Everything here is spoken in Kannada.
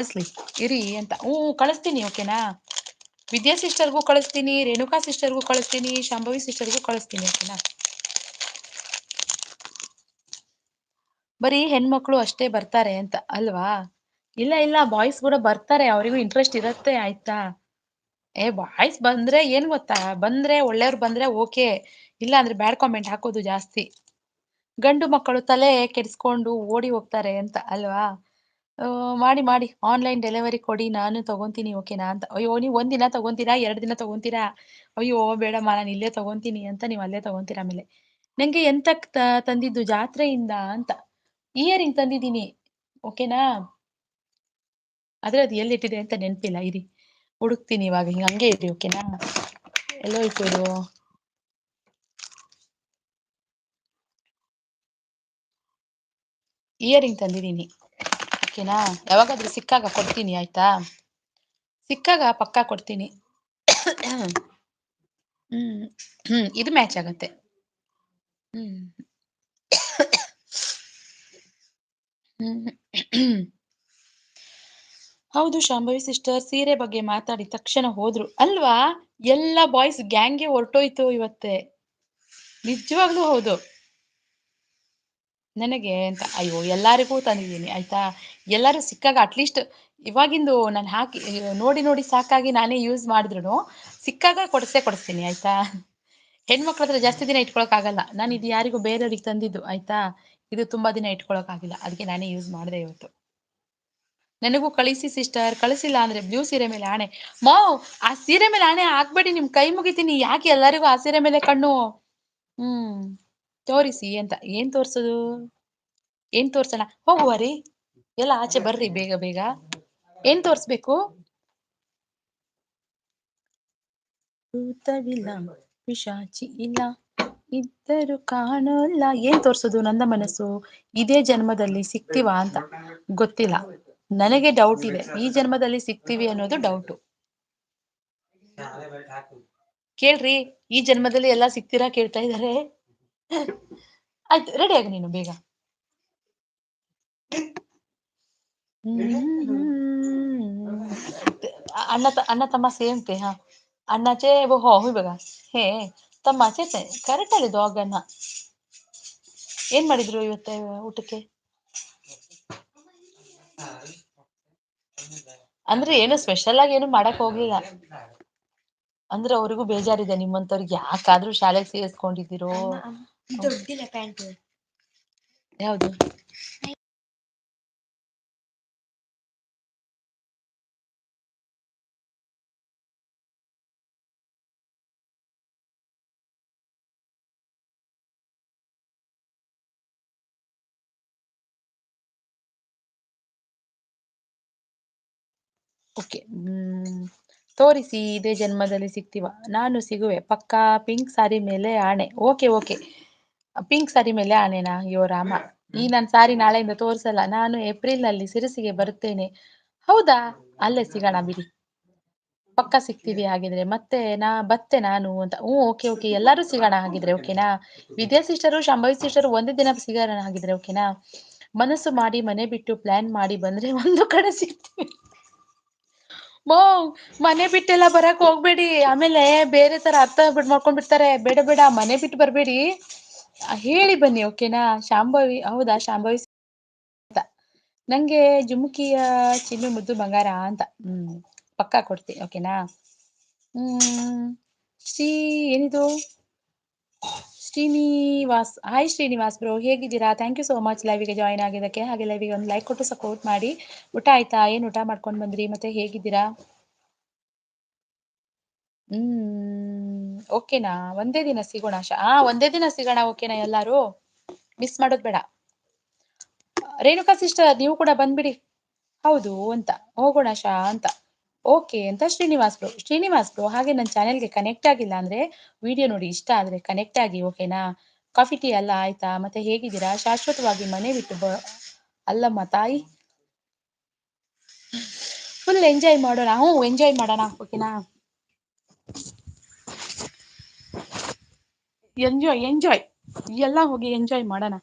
ಕಳಿಸ್ಲಿ ಇರಿ ಅಂತ. ಕಳಿಸ್ತೀನಿ ಓಕೆನಾ. ವಿದ್ಯಾ ಸಿಸ್ಟರ್ಗೂ ಕಳಿಸ್ತೀನಿ, ರೇಣುಕಾ ಸಿಸ್ಟರ್ಗೂ ಕಳಿಸ್ತೀನಿ, ಶಾಂಭವಿ ಸಿಸ್ಟರ್ಗೂ ಕಳಿಸ್ತೀನಿ ಓಕೆನಾ. ಬರೀ ಹೆಣ್ಮಕ್ಳು ಅಷ್ಟೇ ಬರ್ತಾರೆ ಅಂತ ಅಲ್ವಾ? ಇಲ್ಲ ಇಲ್ಲ, ಬಾಯ್ಸ್ ಕೂಡ ಬರ್ತಾರೆ, ಅವರಿಗೂ ಇಂಟ್ರೆಸ್ಟ್ ಇರತ್ತೆ ಆಯ್ತಾ. ಬಾಯ್ಸ್ ಬಂದ್ರೆ ಏನ್ ಗೊತ್ತಾ, ಬಂದ್ರೆ ಒಳ್ಳೆಯವ್ರು ಬಂದ್ರೆ ಓಕೆ, ಇಲ್ಲ ಅಂದ್ರೆ ಬ್ಯಾಡ್ ಕಾಮೆಂಟ್ ಹಾಕೋದು ಜಾಸ್ತಿ. ಗಂಡು ಮಕ್ಕಳು ತಲೆ ಕೆಡಿಸ್ಕೊಂಡು ಓಡಿ ಹೋಗ್ತಾರೆ ಅಂತ ಅಲ್ವಾ. ಮಾಡಿ ಮಾಡಿ ಆನ್ಲೈನ್ ಡೆಲಿವರಿ ಕೊಡಿ, ನಾನು ತಗೊಂತೀನಿ ಓಕೆನಾ ಅಂತ. ಅಯ್ಯೋ ನೀವು ಒಂದಿನ ತಗೊಂತೀರಾ, 2 ದಿನ ತಗೊಂತೀರಾ, ಅಯ್ಯೋ ಬೇಡಮ್ಮ ನಾನು ಇಲ್ಲೇ ತಗೊಂತೀನಿ ಅಂತ ನೀವು ಅಲ್ಲೇ ತಗೊಂತೀರಾ. ಆಮೇಲೆ ನಂಗೆ ಎಂತಕ್ ತಂದಿದ್ದು ಜಾತ್ರೆಯಿಂದ ಅಂತ ಇಯರಿಂಗ್ ತಂದಿದ್ದೀನಿ ಓಕೆನಾ. ಆದ್ರೆ ಅದು ಎಲ್ಲಿಟ್ಟಿದೆ ಅಂತ ನೆನಪಿಲ್ಲ, ಇರಿ ಹುಡುಕ್ತೀನಿ ಇವಾಗ, ಹಂಗೆ ಇರಿ ಓಕೆನಾ. ಎಲ್ಲೋ ಇತ್ತು ಇದು, ಇಯರಿಂಗ್ ತಂದಿದ್ದೀನಿ ಓಕೆನಾ. ಯಾವಾಗಾದ್ರೂ ಸಿಕ್ಕಾಗ ಕೊಡ್ತೀನಿ ಆಯ್ತಾ, ಸಿಕ್ಕಾಗ ಪಕ್ಕಾ ಕೊಡ್ತೀನಿ. ಇದು ಮ್ಯಾಚ್ ಆಗತ್ತೆ. ಹೌದು ಶಾಂಭವಿ ಸಿಸ್ಟರ್, ಸೀರೆ ಬಗ್ಗೆ ಮಾತಾಡಿ ತಕ್ಷಣ ಹೋದ್ರು ಅಲ್ವಾ. ಎಲ್ಲ ಬಾಯ್ಸ್ ಗ್ಯಾಂಗ್ಗೆ ಹೊರಟೋಯ್ತು ಇವತ್ತೆ, ನಿಜವಾಗ್ಲೂ ಹೌದು. ನನಗೆ ಅಂತ ಅಯ್ಯೋ ಎಲ್ಲರಿಗೂ ತಂದಿದ್ದೀನಿ ಆಯ್ತಾ. ಎಲ್ಲರೂ ಸಿಕ್ಕಾಗ ಅಟ್ಲೀಸ್ಟ್ ಇವಾಗಿಂದು ನಾನು ಹಾಕಿ ನೋಡಿ ನೋಡಿ ಸಾಕಾಗಿ ನಾನೇ ಯೂಸ್ ಮಾಡಿದ್ರು ಸಿಕ್ಕಾಗ ಕೊಡಿಸ್ತೀನಿ ಆಯ್ತಾ. ಹೆಣ್ಮಕ್ಳ ಹತ್ರ ಜಾಸ್ತಿ ದಿನ ಇಟ್ಕೊಳಕ್ ಆಗಲ್ಲ, ನಾನು ಇದು ಯಾರಿಗೂ ಬೇರೆಯವ್ರಿಗೆ ತಂದಿದ್ದು ಆಯ್ತಾ. ಇದು ತುಂಬಾ ದಿನ ಇಟ್ಕೊಳಕ್ ಆಗಿಲ್ಲ, ಅದಕ್ಕೆ ನಾನೇ ಯೂಸ್ ಮಾಡಿದೆ ಇವತ್ತು. ನನಗೂ ಕಳಿಸಿ ಸಿಸ್ಟರ್, ಕಳಿಸಿಲ್ಲ ಅಂದ್ರೆ ಬ್ಲೂ ಸೀರೆ ಮೇಲೆ ಆಣೆ. ಮಾವ್ ಆ ಸೀರೆ ಮೇಲೆ ಆಣೆ ಹಾಕ್ಬೇಡಿ, ನಿಮ್ ಕೈ ಮುಗಿತೀನಿ, ಯಾಕೆ ಎಲ್ಲರಿಗೂ ಆ ಸೀರೆ ಮೇಲೆ ಕಣ್ಣು. ತೋರಿಸಿ ಅಂತ. ಏನ್ ತೋರ್ಸೋದು, ಏನ್ ತೋರ್ಸೋಣ, ಹೋಗುವ ರೀ ಎಲ್ಲ ಆಚೆ ಬರ್ರಿ ಬೇಗ ಬೇಗ. ಏನ್ ತೋರ್ಸ್ಬೇಕು, ಭೂತವಿಲ್ಲ ಪಿಶಾಚಿ ಇಲ್ಲ ಇದ್ದರು ಕಾಣೋಲ್ಲ. ಏನ್ ತೋರ್ಸೋದು, ನಂದ ಮನಸ್ಸು ಇದೇ ಜನ್ಮದಲ್ಲಿ ಸಿಗ್ತೀವಾ ಅಂತ ಗೊತ್ತಿಲ್ಲ. ನನಗೆ ಡೌಟ್ ಇದೆ, ಈ ಜನ್ಮದಲ್ಲಿ ಸಿಗ್ತೀವಿ ಅನ್ನೋದು ಡೌಟು. ಕೇಳ್ರಿ, ಈ ಜನ್ಮದಲ್ಲಿ ಎಲ್ಲಾ ಸಿಗ್ತೀರಾ ಕೇಳ್ತಾ ಇದಾರೆ. ಆಯ್ತು ರೆಡಿ ಆಗಿ ನೀನು ಬೇಗ. अन्न तಮ್ಮ ಸೇಮ್ ते हा अन्नाचे वो हो हुई बघा हे ತಮ್ಮಚೆತೆ ಕರೆಕ್ಟ್ ಅಲ್ಲಿ ಡಾಗ್ ಅನ್ನ. ಏನ್ ಮಾಡಿದ್ರು ಇವತ್ತೆ ಊಟಕ್ಕೆ, ಅಂದ್ರೆ ಏನು ಸ್ಪೆಷಲ್ ಆಗಿ ಏನು ಮಾಡಕ್ ಹೋಗ್ಲಿಲ್ಲ ಅಂದ್ರೆ ಅವ್ರಿಗೂ ಬೇಜಾರಿದೆ ನಿಮ್ಮಂತವ್ರಿಗೆ ಯಾಕಾದ್ರೂ ಶಾಲೆಗೆ ಸೇರಿಸ್ಕೊಂಡಿದ್ದೀರೋ. ದೊಡ್ಡಿಲ್ಲ ಪ್ಯಾಂಟ್ ಯಾವುದು, ಓಕೆ. ತೋರಿಸಿ ಇದೇ ಜನ್ಮದಲ್ಲಿ ಸಿಗ್ತೀವ, ನಾನು ಸಿಗುವೆ ಪಕ್ಕಾ ಪಿಂಕ್ ಸಾರಿ ಮೇಲೆ ಆಣೆ. ಓಕೆ ಓಕೆ, ಪಿಂಕ್ ಸಾರಿ ಮೇಲೆ ಆಣೆನಾ. ಅಯ್ಯೋ ರಾಮ, ಈ ನನ್ ಸಾರಿ ನಾಳೆಯಿಂದ ತೋರ್ಸಲ್ಲ, ನಾನು ಏಪ್ರಿಲ್ ನಲ್ಲಿ ಸಿರಸಿಗೆ ಬರುತ್ತೇನೆ. ಹೌದಾ, ಅಲ್ಲೇ ಸಿಗೋಣ ಬಿಡಿ, ಪಕ್ಕ ಸಿಗ್ತೀವಿ ಹಾಗಿದ್ರೆ. ಮತ್ತೆ ಬತ್ತೆ ನಾನು ಅಂತ. ಓಕೆ ಓಕೆ, ಎಲ್ಲಾರು ಸಿಗೋಣ ಹಾಗಿದ್ರೆ ಓಕೆನಾ. ವಿದ್ಯಾ ಸಿಸ್ಟರು ಶಾಂಭವಿ ಸಿಸ್ಟರು ಒಂದೇ ದಿನ ಸಿಗೋಣ ಹಾಗಿದ್ರೆ ಓಕೆನಾ. ಮನಸ್ಸು ಮಾಡಿ ಮನೆ ಬಿಟ್ಟು ಪ್ಲಾನ್ ಮಾಡಿ ಬಂದ್ರೆ ಒಂದು ಕಡೆ ಸಿಗ್ತೀವಿ. ಮನೆ ಬಿಟ್ಟೆಲ್ಲ ಬರಕ್ ಹೋಗ್ಬೇಡಿ, ಆಮೇಲೆ ಬೇರೆ ತರ ಅರ್ಥ ಮಾಡ್ಕೊಂಡ್ಬಿಡ್ತಾರೆ. ಬೇಡ ಬೇಡ, ಮನೆ ಬಿಟ್ಟು ಬರ್ಬೇಡಿ, ಹೇಳಿ ಬನ್ನಿ ಓಕೆನಾ. ಶಾಂಭವಿ, ಹೌದಾ ಶಾಂಭವಿ ಅಂತ, ನಂಗೆ ಜುಮುಕಿಯ ಚಿನ್ನು ಮುದ್ದು ಬಂಗಾರ ಅಂತ. ಪಕ್ಕಾ ಕೊಡ್ತೀನಿ ಓಕೆನಾ. ಏನಿದು, ಶ್ರೀನಿವಾಸ್, ಹಾಯ್ ಶ್ರೀನಿವಾಸ್ ಬ್ರೋ, ಹೇಗಿದ್ದೀರಾ? ಥ್ಯಾಂಕ್ ಯು ಸೋ ಮಚ್ ಲೈವಿಗೆ ಜಾಯ್ನ್ ಆಗಿದ್ದಕ್ಕೆ. ಹಾಗೆ ಲೈವಿಗೆ ಒಂದು ಲೈಕ್ ಕೊಟ್ಟು ಸಪೋರ್ಟ್ ಮಾಡಿ. ಊಟ ಆಯ್ತಾ, ಏನು ಊಟ ಮಾಡ್ಕೊಂಡು ಬಂದ್ರಿ, ಮತ್ತೆ ಹೇಗಿದ್ದೀರಾ? ಓಕೆನಾ, ಒಂದೇ ದಿನ ಸಿಗೋಣ. ಒಂದೇ ದಿನ ಸಿಗೋಣ ಓಕೆನಾ, ಎಲ್ಲಾರು ಮಿಸ್ ಮಾಡೋದ್ ಬೇಡ. ರೇಣುಕಾ ಸಿಸ್ಟರ್ ನೀವು ಕೂಡ ಬಂದ್ಬಿಡಿ. ಹೌದು ಅಂತ, ಹೋಗೋಣ ಅಂತ. ಓಕೆ ಅಂತ ಶ್ರೀನಿವಾಸ್ ಬ್ರೋ ಹಾಗೆ ನನ್ನ ಚಾನೆಲ್ಗೆ ಕನೆಕ್ಟ್ ಆಗಿಲ್ಲ ಅಂದ್ರೆ ವಿಡಿಯೋ ನೋಡಿ ಇಷ್ಟ ಆದ್ರೆ ಕನೆಕ್ಟ್ ಆಗಿ ಓಕೆನಾ. ಕಾಫಿ ಟೀ ಎಲ್ಲ ಆಯ್ತಾ, ಮತ್ತೆ ಹೇಗಿದ್ದೀರಾ? ಶಾಶ್ವತವಾಗಿ ಮನೆ ಬಿಟ್ಟು ಅಲ್ಲಮ್ಮ ತಾಯಿ, ಫುಲ್ ಎಂಜಾಯ್ ಮಾಡೋಣ. ಎಂಜಾಯ್ ಮಾಡೋಣ ಓಕೆನಾ. ಎಂಜಾಯ್ ಎಲ್ಲ ಹೋಗಿ ಎಂಜಾಯ್ ಮಾಡೋಣ.